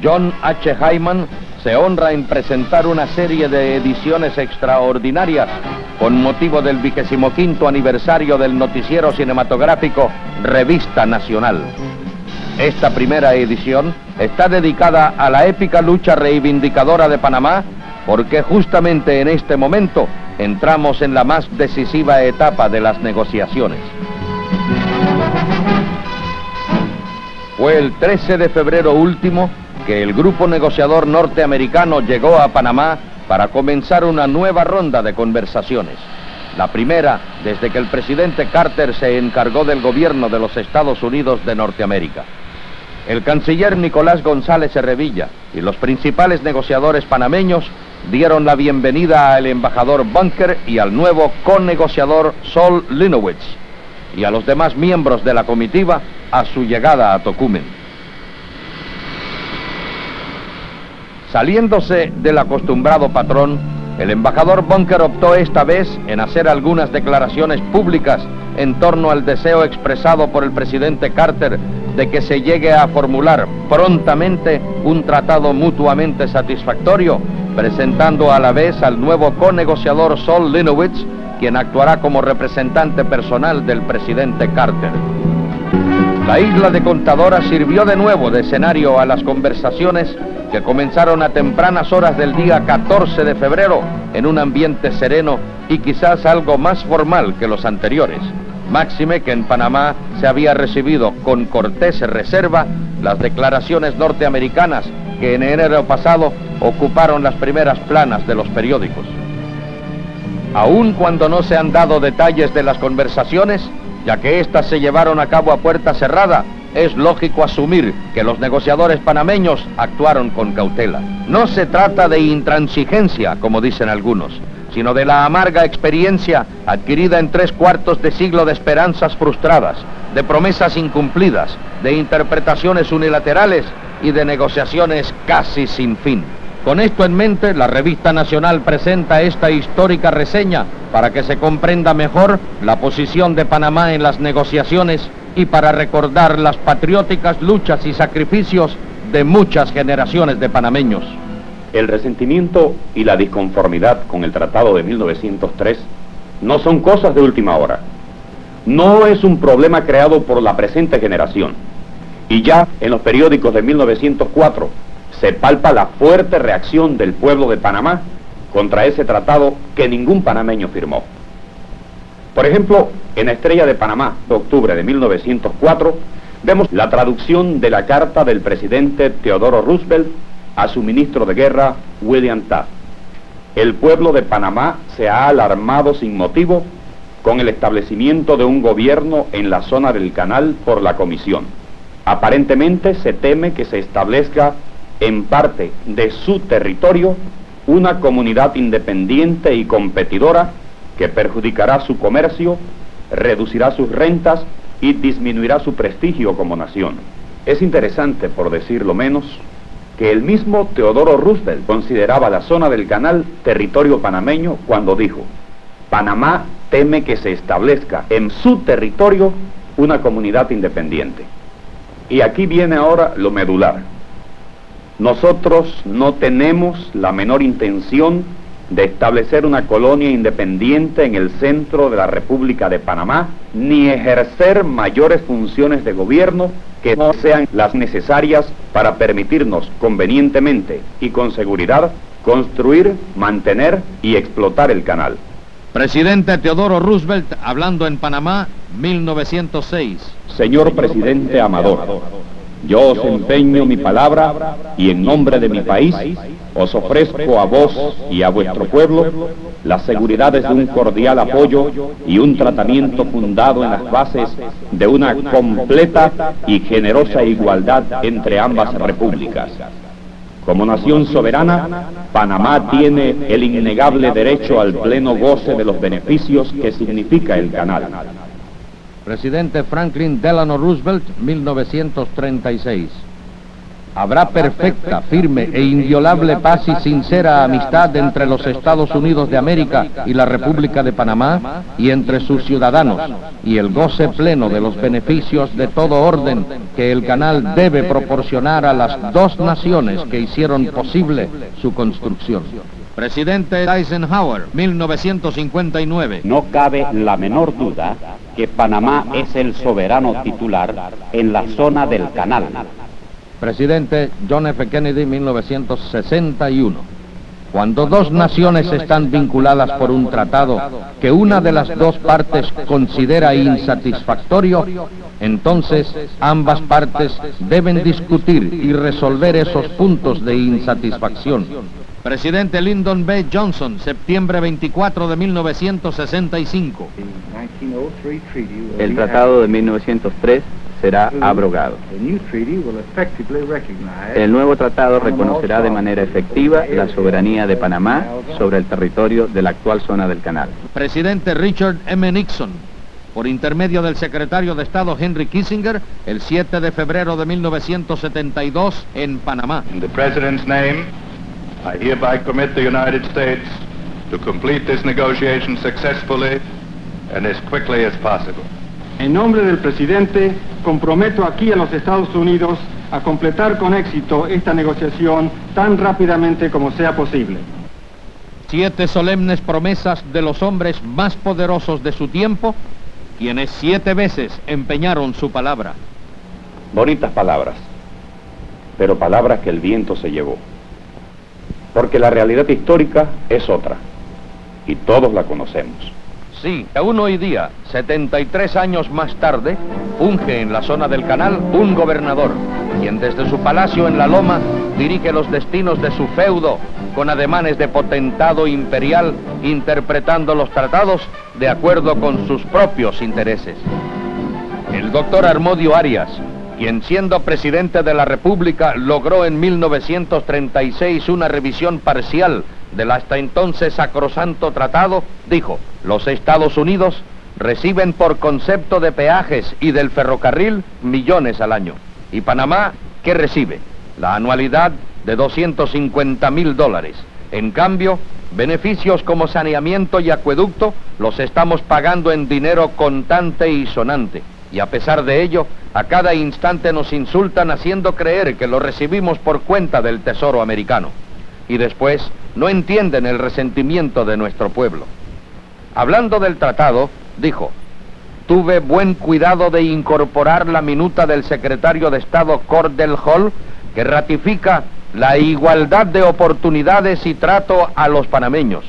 John H. Hyman se honra en presentar una serie de ediciones extraordinarias con motivo del 25º aniversario del noticiero cinematográfico Revista Nacional. Esta primera edición está dedicada a la épica lucha reivindicadora de Panamá, porque justamente en este momento entramos en la más decisiva etapa de las negociaciones. Fue el 13 de febrero último que el grupo negociador norteamericano llegó a Panamá para comenzar una nueva ronda de conversaciones. La primera desde que el presidente Carter se encargó del gobierno de los Estados Unidos de Norteamérica. El canciller Nicolás González Herrevilla y los principales negociadores panameños dieron la bienvenida al embajador Bunker y al nuevo conegociador Sol Linowitz, y a los demás miembros de la comitiva a su llegada a Tocumen. Saliéndose del acostumbrado patrón, el embajador Bunker optó esta vez en hacer algunas declaraciones públicas en torno al deseo expresado por el presidente Carter de que se llegue a formular prontamente un tratado mutuamente satisfactorio, presentando a la vez al nuevo conegociador Sol Linowitz, quien actuará como representante personal del presidente Carter. La isla de Contadora sirvió de nuevo de escenario a las conversaciones que comenzaron a tempranas horas del día 14 de febrero en un ambiente sereno y quizás algo más formal que los anteriores. Máxime que en Panamá se había recibido con cortés reserva las declaraciones norteamericanas que en enero pasado ocuparon las primeras planas de los periódicos. Aun cuando no se han dado detalles de las conversaciones, ya que éstas se llevaron a cabo a puerta cerrada, es lógico asumir que los negociadores panameños actuaron con cautela. No se trata de intransigencia, como dicen algunos, sino de la amarga experiencia adquirida en 3/4 de siglo de esperanzas frustradas, de promesas incumplidas, de interpretaciones unilaterales y de negociaciones casi sin fin. Con esto en mente, la Revista Nacional presenta esta histórica reseña para que se comprenda mejor la posición de Panamá en las negociaciones y para recordar las patrióticas luchas y sacrificios de muchas generaciones de panameños. El resentimiento y la disconformidad con el Tratado de 1903 no son cosas de última hora. No es un problema creado por la presente generación. Y ya en los periódicos de 1904 se palpa la fuerte reacción del pueblo de Panamá contra ese tratado que ningún panameño firmó. Por ejemplo, en Estrella de Panamá, de octubre de 1904, vemos la traducción de la carta del presidente Teodoro Roosevelt a su ministro de guerra, William Taft. El pueblo de Panamá se ha alarmado sin motivo con el establecimiento de un gobierno en la zona del canal por la Comisión. Aparentemente se teme que se establezca en parte de su territorio una comunidad independiente y competidora que perjudicará su comercio, reducirá sus rentas y disminuirá su prestigio como nación. Es interesante, por decirlo menos, que el mismo Teodoro Roosevelt consideraba la zona del canal territorio panameño cuando dijo: Panamá teme que se establezca en su territorio una comunidad independiente. Y aquí viene ahora lo medular. Nosotros no tenemos la menor intención de establecer una colonia independiente en el centro de la República de Panamá, ni ejercer mayores funciones de gobierno que no sean las necesarias para permitirnos convenientemente y con seguridad construir, mantener y explotar el canal. Presidente Teodoro Roosevelt, hablando en Panamá, 1906. Señor presidente Amador, yo os empeño mi palabra y en nombre de mi país os ofrezco a vos y a vuestro pueblo las seguridades de un cordial apoyo y un tratamiento fundado en las bases de una completa y generosa igualdad entre ambas repúblicas. Como nación soberana, Panamá tiene el innegable derecho al pleno goce de los beneficios que significa el canal. Presidente Franklin Delano Roosevelt, 1936. Habrá perfecta, firme e inviolable paz y sincera amistad entre los Estados Unidos de América y la República de Panamá y entre sus ciudadanos, y el goce pleno de los beneficios de todo orden que el canal debe proporcionar a las dos naciones que hicieron posible su construcción. Presidente Eisenhower, 1959. No cabe la menor duda que Panamá es el soberano titular en la zona del canal. Presidente John F. Kennedy, 1961. Cuando dos naciones están vinculadas por un tratado que una de las dos partes considera insatisfactorio, entonces ambas partes deben discutir y resolver esos puntos de insatisfacción. Presidente Lyndon B. Johnson, septiembre 24 de 1965. El Tratado de 1903 será abrogado. El nuevo tratado reconocerá de manera efectiva la soberanía de Panamá sobre el territorio de la actual zona del canal. Presidente Richard M. Nixon, por intermedio del secretario de Estado Henry Kissinger, el 7 de febrero de 1972 en Panamá. In the President's name, I hereby commit the United States to complete this negotiation successfully and as quickly as possible. En nombre del presidente, comprometo aquí a los Estados Unidos a completar con éxito esta negociación tan rápidamente como sea posible. 7 solemnes promesas de los hombres más poderosos de su tiempo, quienes 7 veces empeñaron su palabra. Bonitas palabras, pero palabras que el viento se llevó. Porque la realidad histórica es otra, y todos la conocemos. Sí, aún hoy día, 73 años más tarde, funge en la zona del canal un gobernador, quien desde su palacio en la Loma dirige los destinos de su feudo con ademanes de potentado imperial, interpretando los tratados de acuerdo con sus propios intereses. El doctor Harmodio Arias, quien siendo presidente de la República logró en 1936 una revisión parcial del hasta entonces sacrosanto tratado, dijo: los Estados Unidos reciben por concepto de peajes y del ferrocarril millones al año. ¿Y Panamá qué recibe? La anualidad de $250,000. En cambio, beneficios como saneamiento y acueducto los estamos pagando en dinero contante y sonante. Y a pesar de ello, a cada instante nos insultan haciendo creer que lo recibimos por cuenta del Tesoro americano. Y después no entienden el resentimiento de nuestro pueblo. Hablando del tratado, dijo: tuve buen cuidado de incorporar la minuta del secretario de Estado Cordell Hull, que ratifica la igualdad de oportunidades y trato a los panameños,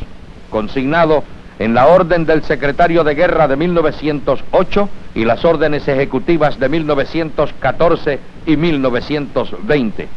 consignado en la orden del secretario de Guerra de 1908 y las órdenes ejecutivas de 1914 y 1920.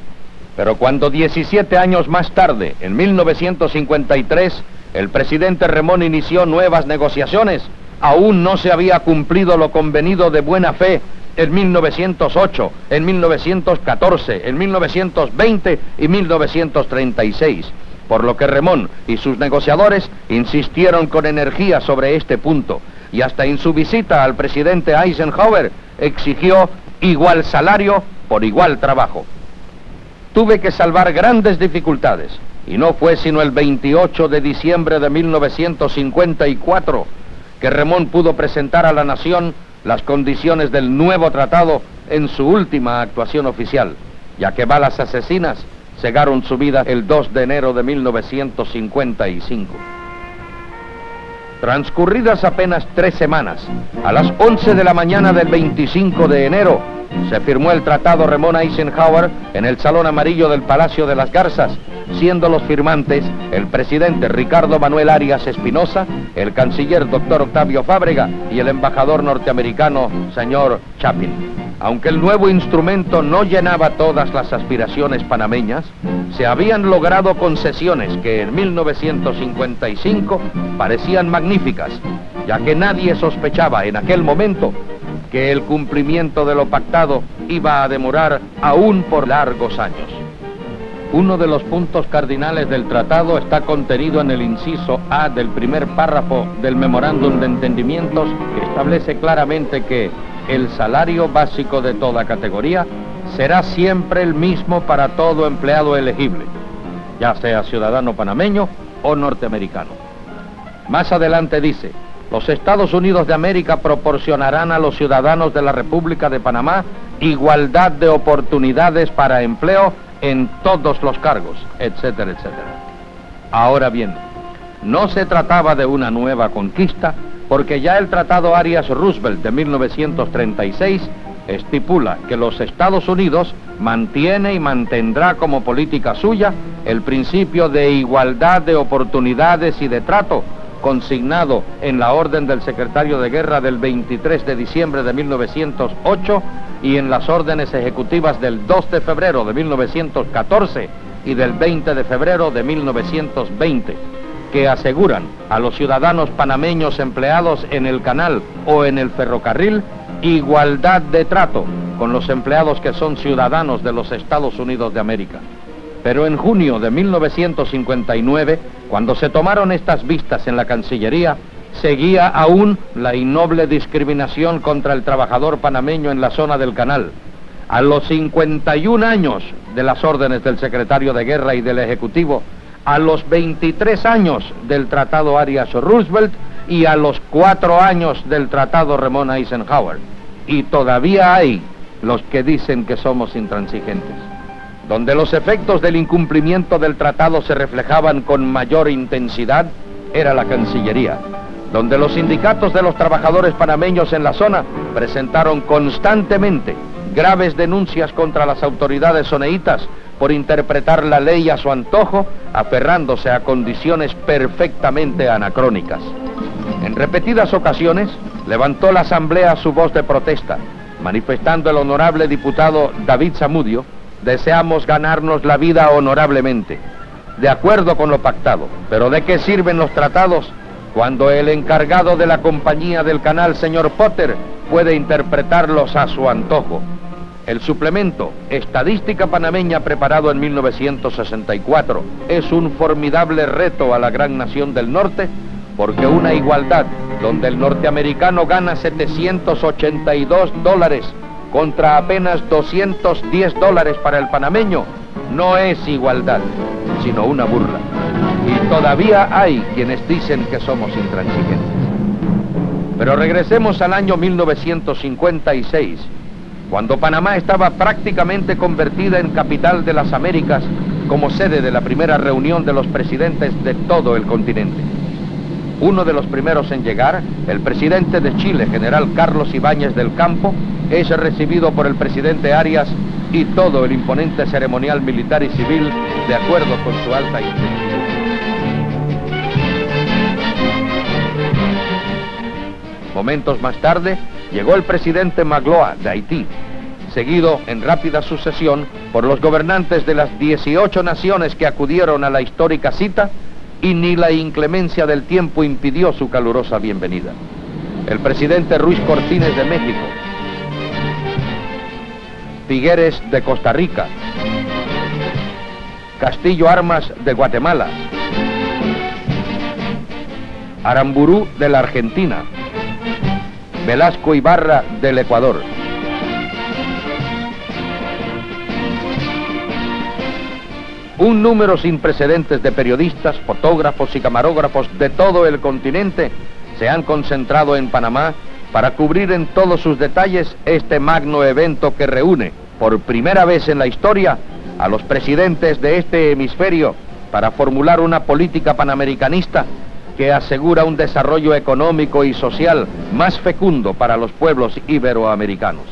Pero cuando 17 años más tarde, en 1953, el presidente Remón inició nuevas negociaciones, aún no se había cumplido lo convenido de buena fe en 1908, en 1914, en 1920 y 1936, por lo que Remón y sus negociadores insistieron con energía sobre este punto, y hasta en su visita al presidente Eisenhower exigió igual salario por igual trabajo. Tuve que salvar grandes dificultades, y no fue sino el 28 de diciembre de 1954 que Remón pudo presentar a la nación las condiciones del nuevo tratado en su última actuación oficial, ya que balas asesinas cegaron su vida el 2 de enero de 1955. Transcurridas apenas 3 semanas, a las 11 de la mañana del 25 de enero, se firmó el tratado Remón-Eisenhower en el Salón Amarillo del Palacio de las Garzas, siendo los firmantes el presidente Ricardo Manuel Arias Espinosa, el canciller doctor Octavio Fábrega y el embajador norteamericano señor Chapin. Aunque el nuevo instrumento no llenaba todas las aspiraciones panameñas, se habían logrado concesiones que en 1955 parecían magníficas, ya que nadie sospechaba en aquel momento que el cumplimiento de lo pactado iba a demorar aún por largos años. Uno de los puntos cardinales del tratado está contenido en el inciso A del primer párrafo del Memorándum de Entendimientos, que establece claramente que el salario básico de toda categoría será siempre el mismo para todo empleado elegible, ya sea ciudadano panameño o norteamericano. Más adelante dice: los Estados Unidos de América proporcionarán a los ciudadanos de la República de Panamá igualdad de oportunidades para empleo en todos los cargos, etcétera, etcétera. Ahora bien, no se trataba de una nueva conquista, porque ya el Tratado Arias-Roosevelt de 1936 estipula que los Estados Unidos mantiene y mantendrá como política suya el principio de igualdad de oportunidades y de trato, consignado en la orden del secretario de Guerra del 23 de diciembre de 1908 y en las órdenes ejecutivas del 2 de febrero de 1914 y del 20 de febrero de 1920, que aseguran a los ciudadanos panameños empleados en el canal o en el ferrocarril igualdad de trato con los empleados que son ciudadanos de los Estados Unidos de América. Pero en junio de 1959, cuando se tomaron estas vistas en la Cancillería, seguía aún la innoble discriminación contra el trabajador panameño en la zona del canal. A los 51 años de las órdenes del secretario de Guerra y del Ejecutivo, a los 23 años del Tratado Arias-Roosevelt y a los 4 años del Tratado Ramon-Eisenhower. Y todavía hay los que dicen que somos intransigentes. Donde los efectos del incumplimiento del tratado se reflejaban con mayor intensidad, era la Cancillería, donde los sindicatos de los trabajadores panameños en la zona presentaron constantemente graves denuncias contra las autoridades zoneitas por interpretar la ley a su antojo, aferrándose a condiciones perfectamente anacrónicas. En repetidas ocasiones, levantó la Asamblea su voz de protesta, manifestando el honorable diputado David Zamudio: deseamos ganarnos la vida honorablemente, de acuerdo con lo pactado, pero ¿de qué sirven los tratados cuando el encargado de la compañía del canal, señor Potter, puede interpretarlos a su antojo? El suplemento Estadística Panameña, preparado en 1964, es un formidable reto a la gran nación del norte, porque una igualdad donde el norteamericano gana $782 contra apenas $210 para el panameño no es igualdad, sino una burla. Y todavía hay quienes dicen que somos intransigentes. Pero regresemos al año 1956, cuando Panamá estaba prácticamente convertida en capital de las Américas como sede de la primera reunión de los presidentes de todo el continente. Uno de los primeros en llegar, el presidente de Chile, general Carlos Ibáñez del Campo, es recibido por el presidente Arias y todo el imponente ceremonial militar y civil de acuerdo con su alta intención. Momentos más tarde, llegó el presidente Magloa de Haití, seguido en rápida sucesión por los gobernantes de las 18 naciones que acudieron a la histórica cita, y ni la inclemencia del tiempo impidió su calurosa bienvenida. El presidente Ruiz Cortines de México, Figueres de Costa Rica, Castillo Armas de Guatemala, Aramburú de la Argentina, Velasco Ibarra del Ecuador, un número sin precedentes de periodistas, fotógrafos y camarógrafos de todo el continente se han concentrado en Panamá para cubrir en todos sus detalles este magno evento que reúne, por primera vez en la historia, a los presidentes de este hemisferio para formular una política panamericanista que asegura un desarrollo económico y social más fecundo para los pueblos iberoamericanos.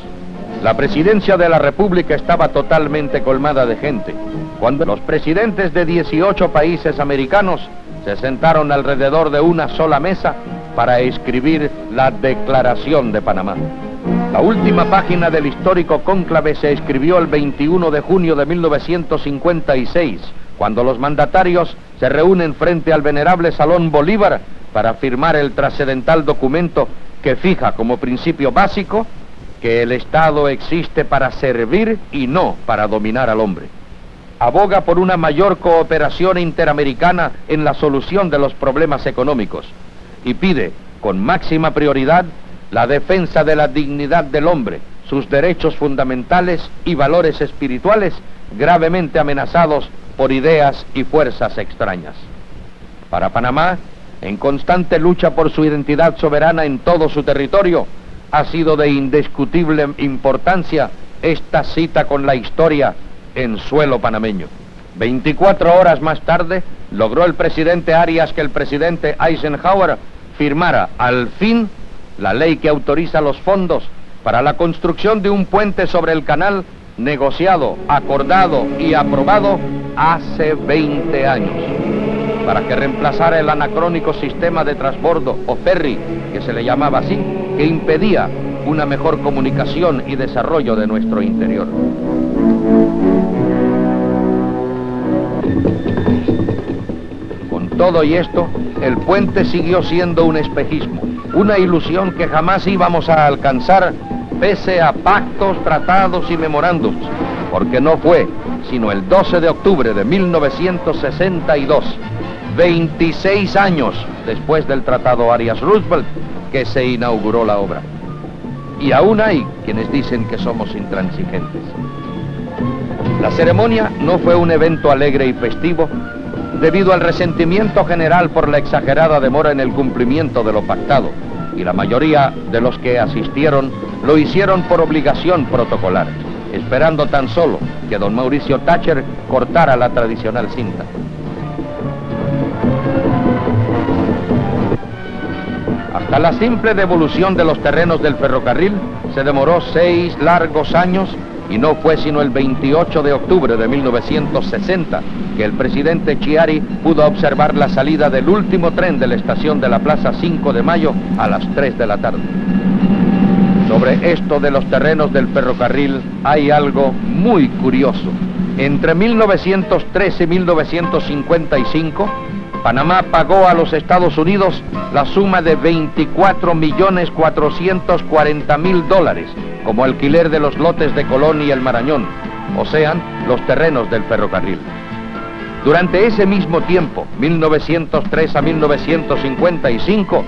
La presidencia de la República estaba totalmente colmada de gente, cuando los presidentes de 18 países americanos se sentaron alrededor de una sola mesa para escribir la Declaración de Panamá. La última página del histórico cónclave se escribió el 21 de junio de 1956, cuando los mandatarios se reúnen frente al venerable Salón Bolívar para firmar el trascendental documento que fija como principio básico que el Estado existe para servir y no para dominar al hombre. Aboga por una mayor cooperación interamericana en la solución de los problemas económicos y pide, con máxima prioridad, la defensa de la dignidad del hombre, sus derechos fundamentales y valores espirituales gravemente amenazados por ideas y fuerzas extrañas. Para Panamá, en constante lucha por su identidad soberana en todo su territorio, ha sido de indiscutible importancia esta cita con la historia en suelo panameño. 24 horas más tarde, logró el presidente Arias que el presidente Eisenhower firmara al fin la ley que autoriza los fondos para la construcción de un puente sobre el canal negociado, acordado y aprobado hace 20 años, para que reemplazara el anacrónico sistema de transbordo o ferry, que se le llamaba así, que impedía una mejor comunicación y desarrollo de nuestro interior. Con todo y esto, el puente siguió siendo un espejismo, una ilusión que jamás íbamos a alcanzar pese a pactos, tratados y memorándums, porque no fue sino el 12 de octubre de 1962, 26 años después del Tratado Arias-Roosevelt, que se inauguró la obra. Y aún hay quienes dicen que somos intransigentes. La ceremonia no fue un evento alegre y festivo, debido al resentimiento general por la exagerada demora en el cumplimiento de lo pactado, y la mayoría de los que asistieron lo hicieron por obligación protocolar, esperando tan solo que don Mauricio Thatcher cortara la tradicional cinta. Hasta la simple devolución de los terrenos del ferrocarril se demoró 6 largos años, y no fue sino el 28 de octubre de 1960 que el presidente Chiari pudo observar la salida del último tren de la estación de la Plaza 5 de Mayo a las 3 de la tarde. Sobre esto de los terrenos del ferrocarril hay algo muy curioso. Entre 1913 y 1955, Panamá pagó a los Estados Unidos la suma de $24.440.000 como alquiler de los lotes de Colón y el Marañón, o sea, los terrenos del ferrocarril. Durante ese mismo tiempo, 1903 a 1955,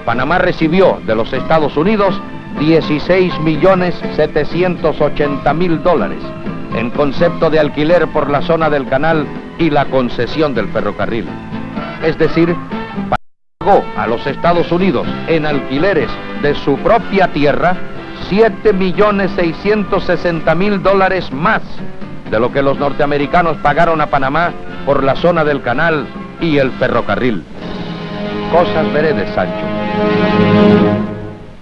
Panamá recibió de los Estados Unidos $16.780.000 en concepto de alquiler por la zona del canal y la concesión del ferrocarril. Es decir, pagó a los Estados Unidos en alquileres de su propia tierra $7.660.000 más de lo que los norteamericanos pagaron a Panamá por la zona del canal y el ferrocarril. Cosas veredes, Sancho.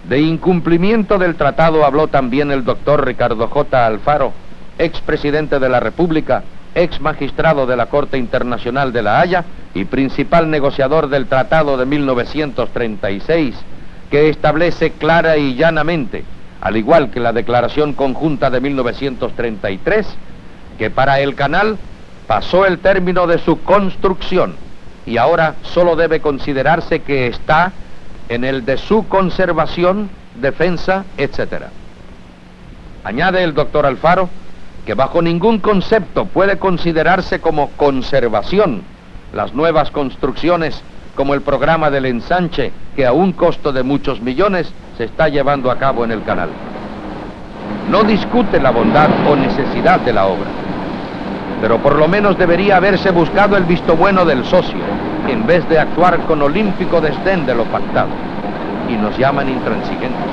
De incumplimiento del tratado habló también el doctor Ricardo J. Alfaro, expresidente de la República, ex magistrado de la Corte Internacional de La Haya y principal negociador del Tratado de 1936, que establece clara y llanamente, al igual que la Declaración Conjunta de 1933, que para el canal pasó el término de su construcción y ahora solo debe considerarse que está en el de su conservación, defensa, etc. Añade el doctor Alfaro que bajo ningún concepto puede considerarse como conservación las nuevas construcciones como el programa del ensanche que a un costo de muchos millones se está llevando a cabo en el canal. No discute la bondad o necesidad de la obra, pero por lo menos debería haberse buscado el visto bueno del socio, en vez de actuar con olímpico desdén de lo pactado, y nos llaman intransigentes.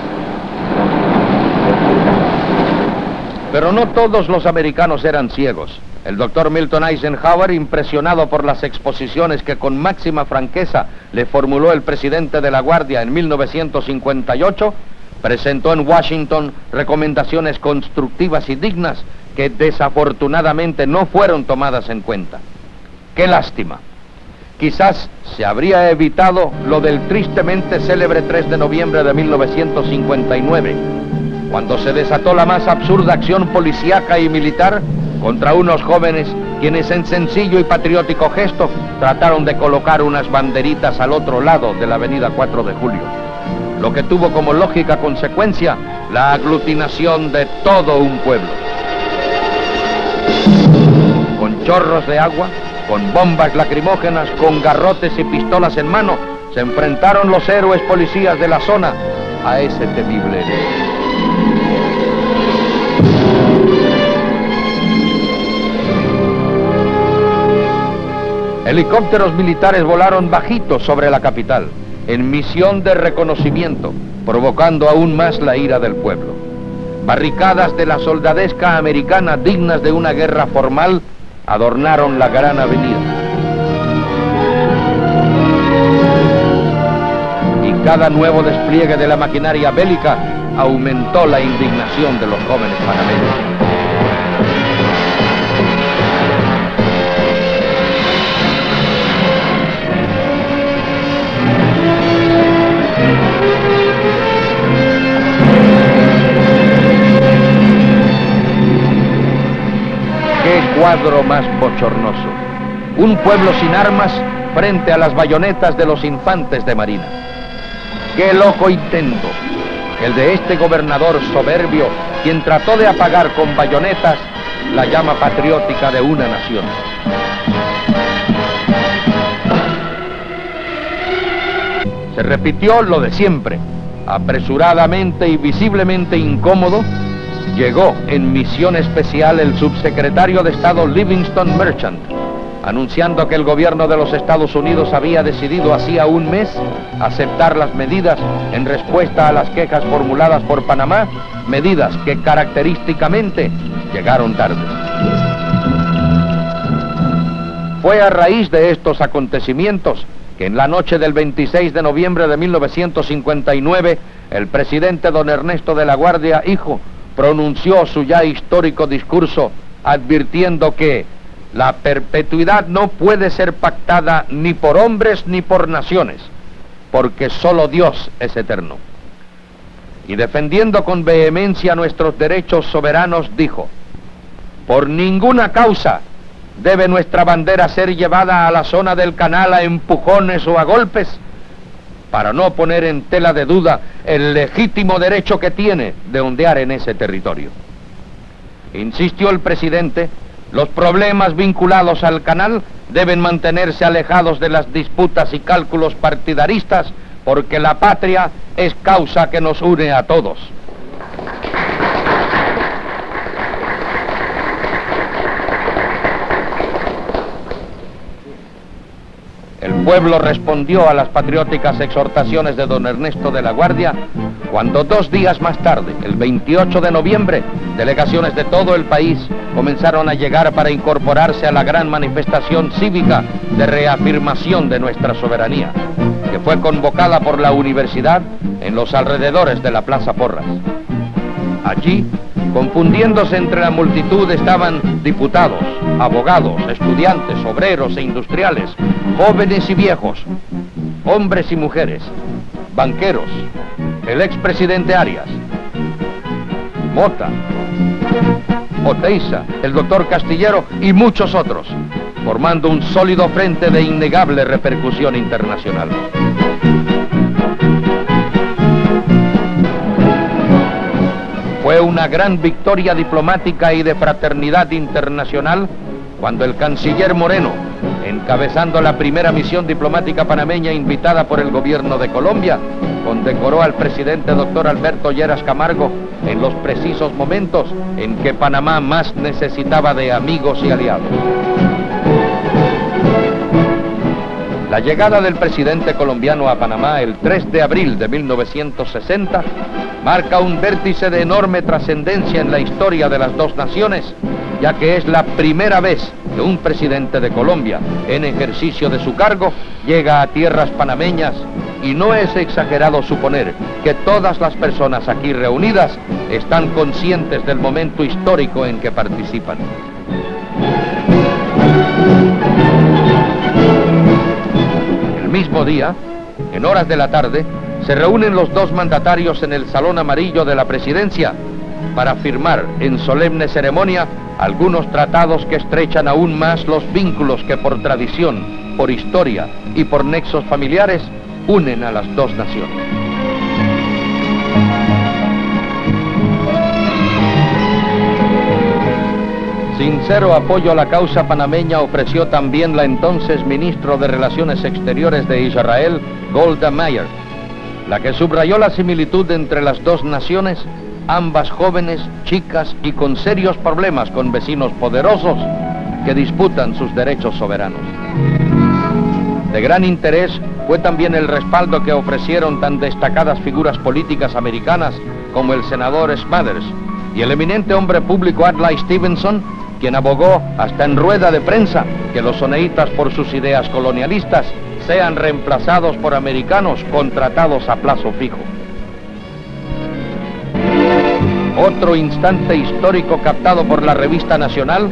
Pero no todos los americanos eran ciegos. El doctor Milton Eisenhower, impresionado por las exposiciones que con máxima franqueza le formuló el presidente de la Guardia en 1958, presentó en Washington recomendaciones constructivas y dignas que desafortunadamente no fueron tomadas en cuenta. ¡Qué lástima! Quizás se habría evitado lo del tristemente célebre 3 de noviembre de 1959, cuando se desató la más absurda acción policíaca y militar contra unos jóvenes quienes en sencillo y patriótico gesto trataron de colocar unas banderitas al otro lado de la avenida 4 de Julio, lo que tuvo como lógica consecuencia la aglutinación de todo un pueblo. Con chorros de agua, con bombas lacrimógenas, con garrotes y pistolas en mano, se enfrentaron los héroes policías de la zona a ese temible enemigo. Helicópteros militares volaron bajitos sobre la capital, en misión de reconocimiento, provocando aún más la ira del pueblo. Barricadas de la soldadesca americana dignas de una guerra formal adornaron la gran avenida. Y cada nuevo despliegue de la maquinaria bélica aumentó la indignación de los jóvenes panameños. ¡Qué cuadro más bochornoso! Un pueblo sin armas frente a las bayonetas de los infantes de marina. ¡Qué loco intento! El de este gobernador soberbio, quien trató de apagar con bayonetas la llama patriótica de una nación. Se repitió lo de siempre. Apresuradamente y visiblemente incómodo, llegó en misión especial el subsecretario de Estado Livingston Merchant, anunciando que el gobierno de los Estados Unidos había decidido hacía un mes aceptar las medidas en respuesta a las quejas formuladas por Panamá, medidas que característicamente llegaron tarde. Fue a raíz de estos acontecimientos que en la noche del 26 de noviembre de 1959, el presidente don Ernesto de la Guardia, hijo, pronunció su ya histórico discurso advirtiendo que la perpetuidad no puede ser pactada ni por hombres ni por naciones, porque solo Dios es eterno. Y defendiendo con vehemencia nuestros derechos soberanos, dijo: por ninguna causa debe nuestra bandera ser llevada a la zona del canal a empujones o a golpes, para no poner en tela de duda el legítimo derecho que tiene de ondear en ese territorio. Insistió el presidente, los problemas vinculados al canal deben mantenerse alejados de las disputas y cálculos partidaristas, porque la patria es causa que nos une a todos. El pueblo respondió a las patrióticas exhortaciones de don Ernesto de la Guardia, cuando 2 días más tarde, el 28 de noviembre, delegaciones de todo el país comenzaron a llegar para incorporarse a la gran manifestación cívica de reafirmación de nuestra soberanía, que fue convocada por la universidad en los alrededores de la Plaza Porras. Allí, confundiéndose entre la multitud, estaban diputados, abogados, estudiantes, obreros e industriales, jóvenes y viejos, hombres y mujeres, banqueros, el expresidente Arias, Mota, Oteiza, el doctor Castillero y muchos otros, formando un sólido frente de innegable repercusión internacional. Fue una gran victoria diplomática y de fraternidad internacional cuando el canciller Moreno, encabezando la primera misión diplomática panameña invitada por el gobierno de Colombia, condecoró al presidente doctor Alberto Lleras Camargo en los precisos momentos en que Panamá más necesitaba de amigos y aliados. La llegada del presidente colombiano a Panamá el 3 de abril de 1960 marca un vértice de enorme trascendencia en la historia de las dos naciones, ya que es la primera vez que un presidente de Colombia, en ejercicio de su cargo, llega a tierras panameñas, y no es exagerado suponer que todas las personas aquí reunidas están conscientes del momento histórico en que participan. El mismo día, en horas de la tarde, se reúnen los dos mandatarios en el Salón Amarillo de la Presidencia para firmar en solemne ceremonia algunos tratados que estrechan aún más los vínculos que por tradición, por historia y por nexos familiares unen a las dos naciones. Sincero apoyo a la causa panameña ofreció también la entonces ministro de Relaciones Exteriores de Israel, Golda Meir, la que subrayó la similitud entre las dos naciones, ambas jóvenes, chicas y con serios problemas con vecinos poderosos que disputan sus derechos soberanos. De gran interés fue también el respaldo que ofrecieron tan destacadas figuras políticas americanas como el senador Smathers y el eminente hombre público Adlai Stevenson, quien abogó hasta en rueda de prensa que los soneitas por sus ideas colonialistas sean reemplazados por americanos contratados a plazo fijo. Otro instante histórico captado por la revista Nacional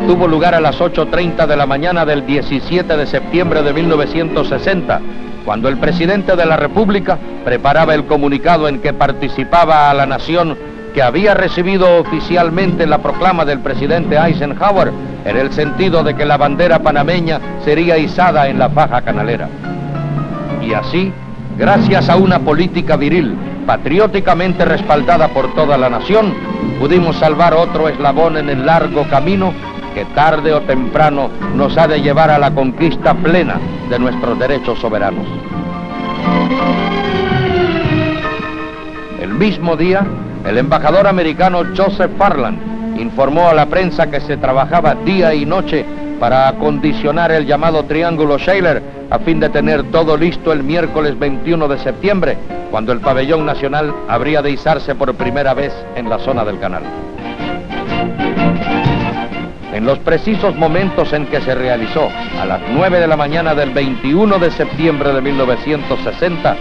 tuvo lugar a las 8:30 de la mañana del 17 de septiembre de 1960, cuando el presidente de la República preparaba el comunicado en que participaba a la nación que había recibido oficialmente la proclama del presidente Eisenhower en el sentido de que la bandera panameña sería izada en la faja canalera. Y así, gracias a una política viril, patrióticamente respaldada por toda la nación, pudimos salvar otro eslabón en el largo camino que tarde o temprano nos ha de llevar a la conquista plena de nuestros derechos soberanos. El mismo día, el embajador americano Joseph Farland informó a la prensa que se trabajaba día y noche para acondicionar el llamado Triángulo Shaler a fin de tener todo listo el miércoles 21 de septiembre, cuando el pabellón nacional habría de izarse por primera vez en la zona del canal. En los precisos momentos en que se realizó, a las 9 de la mañana del 21 de septiembre de 1960,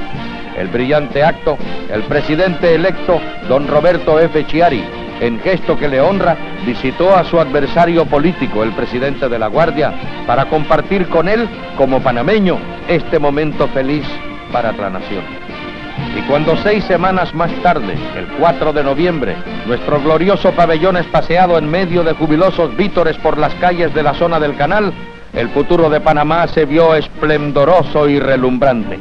el brillante acto, el presidente electo, don Roberto F. Chiari, en gesto que le honra, visitó a su adversario político, el presidente de la Guardia, para compartir con él, como panameño, este momento feliz para la nación. Y cuando 6 semanas más tarde, el 4 de noviembre, nuestro glorioso pabellón es paseado en medio de jubilosos vítores por las calles de la zona del canal, el futuro de Panamá se vio esplendoroso y relumbrante.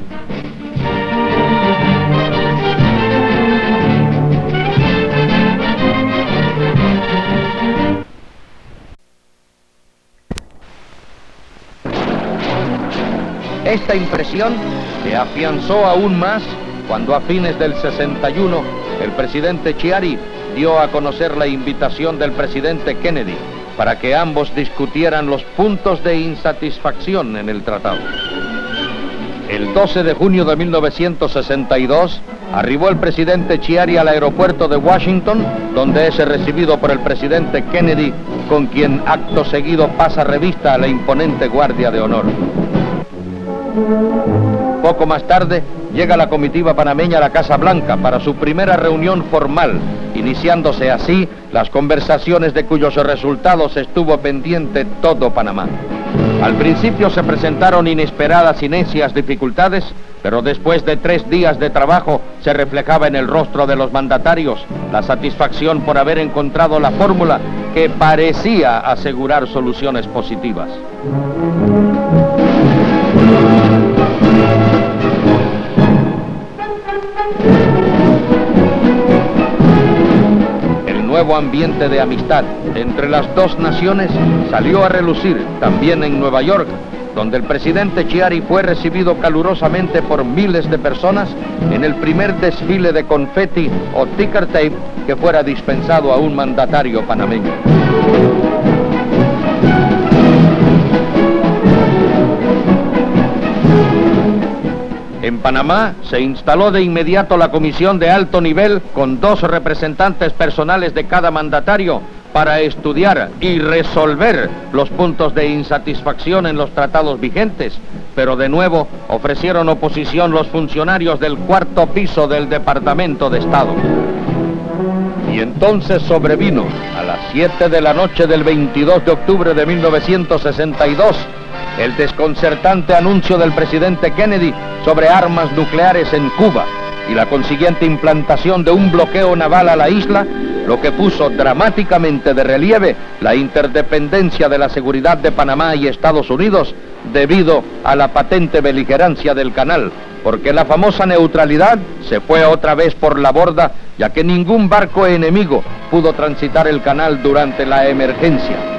Esta impresión se afianzó aún más cuando a fines del 61 el presidente Chiari dio a conocer la invitación del presidente Kennedy para que ambos discutieran los puntos de insatisfacción en el tratado. El 12 de junio de 1962 arribó el presidente Chiari al aeropuerto de Washington, donde es recibido por el presidente Kennedy, con quien acto seguido pasa revista a la imponente Guardia de Honor. Poco más tarde, llega la comitiva panameña a la Casa Blanca para su primera reunión formal, iniciándose así las conversaciones de cuyos resultados estuvo pendiente todo Panamá. Al principio se presentaron inesperadas y necias dificultades, pero después de 3 días de trabajo se reflejaba en el rostro de los mandatarios la satisfacción por haber encontrado la fórmula que parecía asegurar soluciones positivas. El nuevo ambiente de amistad entre las dos naciones salió a relucir también en Nueva York, donde el presidente Chiari fue recibido calurosamente por miles de personas en el primer desfile de confeti o ticker tape que fuera dispensado a un mandatario panameño. En Panamá se instaló de inmediato la comisión de alto nivel con 2 representantes personales de cada mandatario para estudiar y resolver los puntos de insatisfacción en los tratados vigentes, pero de nuevo ofrecieron oposición los funcionarios del 4º piso del Departamento de Estado. Y entonces sobrevino, a las 7 de la noche del 22 de octubre de 1962, el desconcertante anuncio del presidente Kennedy sobre armas nucleares en Cuba y la consiguiente implantación de un bloqueo naval a la isla, lo que puso dramáticamente de relieve la interdependencia de la seguridad de Panamá y Estados Unidos debido a la patente beligerancia del canal, porque la famosa neutralidad se fue otra vez por la borda, ya que ningún barco enemigo pudo transitar el canal durante la emergencia.